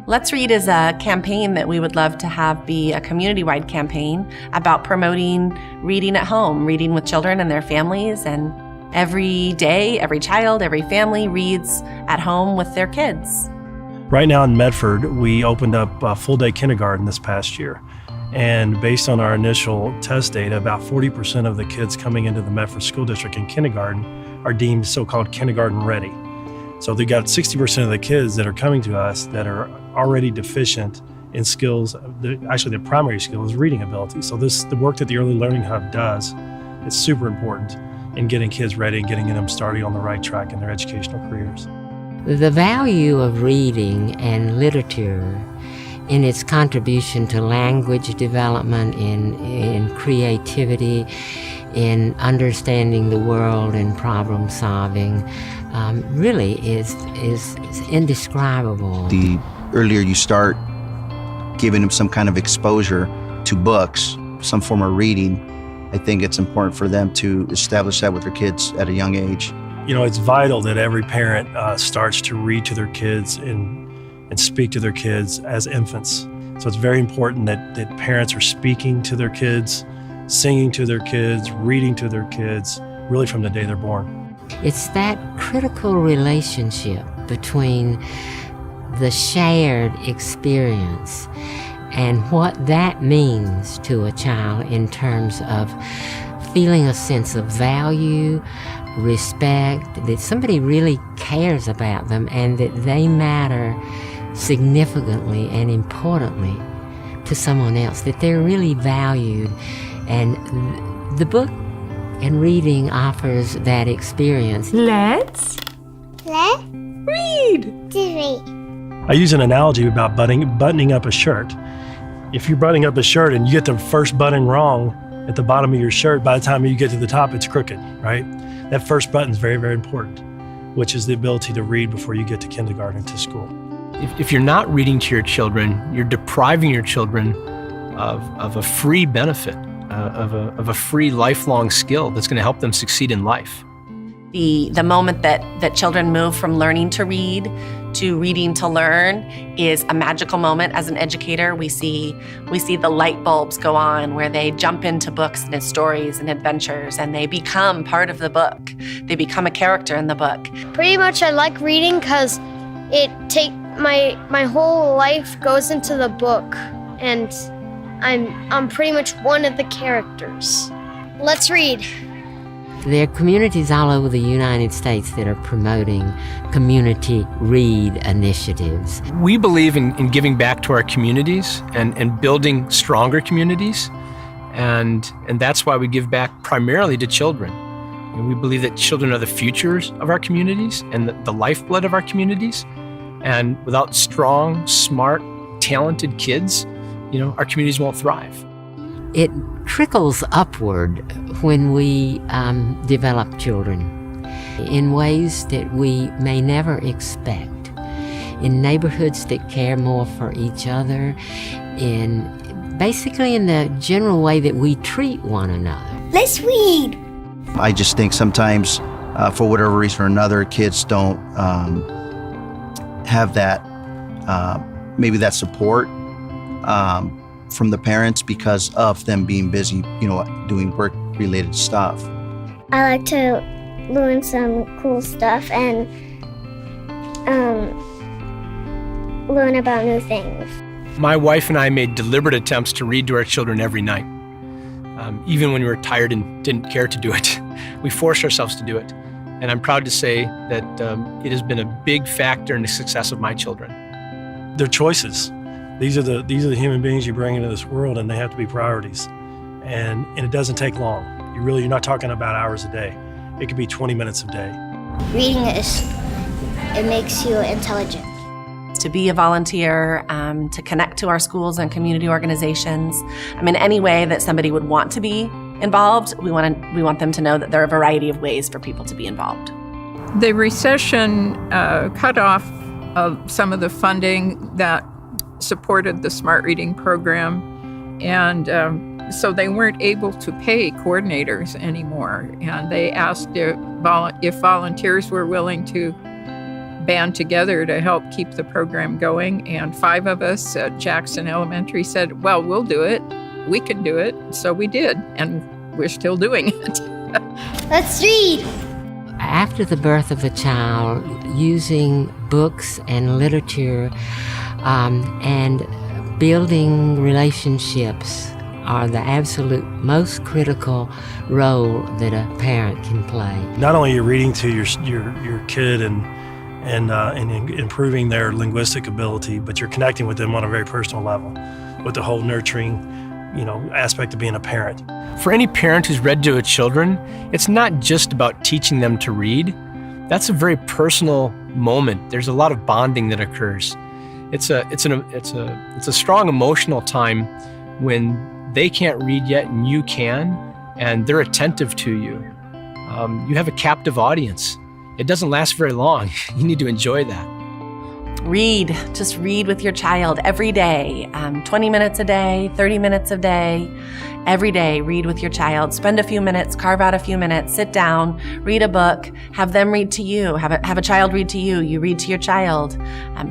Let's Read is a campaign that we would love to have be a community-wide campaign about promoting reading at home, reading with children and their families. And every day, every child, every family reads at home with their kids. Right now in Medford, we opened up a full-day kindergarten this past year. And based on our initial test data, about 40% of the kids coming into the Medford School District in kindergarten are deemed so-called kindergarten ready. So they got 60% of the kids that are coming to us that are already deficient in skills. Actually, their primary skill is reading ability. So the work that the Early Learning Hub does is super important in getting kids ready and getting them started on the right track in their educational careers. The value of reading and literature in its contribution to language development, in creativity, in understanding the world and problem solving, really is indescribable. The earlier you start giving them some kind of exposure to books, some form of reading, I think it's important for them to establish that with their kids at a young age. You know, it's vital that every parent starts to read to their kids and speak to their kids as infants. So it's very important that parents are speaking to their kids, singing to their kids, reading to their kids, really from the day they're born. It's that critical relationship between the shared experience and what that means to a child in terms of feeling a sense of value, respect, that somebody really cares about them and that they matter significantly and importantly to someone else, that they're really valued. And the book and reading offers that experience. Let's read. I use an analogy about buttoning up a shirt. If you're buttoning up a shirt and you get the first button wrong at the bottom of your shirt, by the time you get to the top, it's crooked, right? That first button is very, very important, which is the ability to read before you get to kindergarten, to school. If you're not reading to your children, you're depriving your children of a free benefit, of a free lifelong skill that's going to help them succeed in life. The moment that children move from learning to read to reading to learn is a magical moment. As an educator, we see the light bulbs go on where they jump into books and stories and adventures, and they become part of the book. They become a character in the book. Pretty much I like reading because my whole life goes into the book, and I'm pretty much one of the characters. Let's read. There are communities all over the United States that are promoting community read initiatives. We believe in giving back to our communities and building stronger communities, and that's why we give back primarily to children. And we believe that children are the futures of our communities and the lifeblood of our communities. And without strong, smart, talented kids, our communities won't thrive. It trickles upward when we develop children in ways that we may never expect, in neighborhoods that care more for each other, basically in the general way that we treat one another. Let's read. I just think sometimes, for whatever reason or another, kids don't have that, maybe that support from the parents because of them being busy, doing work-related stuff. I like to learn some cool stuff and learn about new things. My wife and I made deliberate attempts to read to our children every night. Even when we were tired and didn't care to do it, we forced ourselves to do it. And I'm proud to say that it has been a big factor in the success of my children. They're choices. These are the human beings you bring into this world, and they have to be priorities. And it doesn't take long. You're not talking about hours a day. It could be 20 minutes a day. Reading it makes you intelligent. To be a volunteer, to connect to our schools and community organizations. Any way that somebody would want to be involved, we want them to know that there are a variety of ways for people to be involved. The recession cut off some of the funding that supported the Smart Reading program, and so they weren't able to pay coordinators anymore. And they asked if volunteers were willing to band together to help keep the program going. And 5 of us at Jackson Elementary said, well, we'll do it. We can do it. So we did. And we're still doing it. Let's read. After the birth of a child, using books and literature and building relationships are the absolute most critical role that a parent can play. Not only are you reading to your kid and improving their linguistic ability, but you're connecting with them on a very personal level with the whole nurturing, aspect of being a parent. For any parent who's read to children, it's not just about teaching them to read. That's a very personal moment. There's a lot of bonding that occurs. It's a strong emotional time when they can't read yet and you can, and they're attentive to you. You have a captive audience. It doesn't last very long. You need to enjoy that. Read. Just read with your child every day. 20 minutes a day, 30 minutes a day. Every day, read with your child. Spend a few minutes, carve out a few minutes, sit down, read a book, have them read to you, have a child read to you, you read to your child.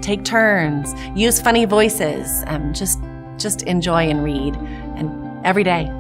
Take turns, use funny voices. Just enjoy and read, and every day.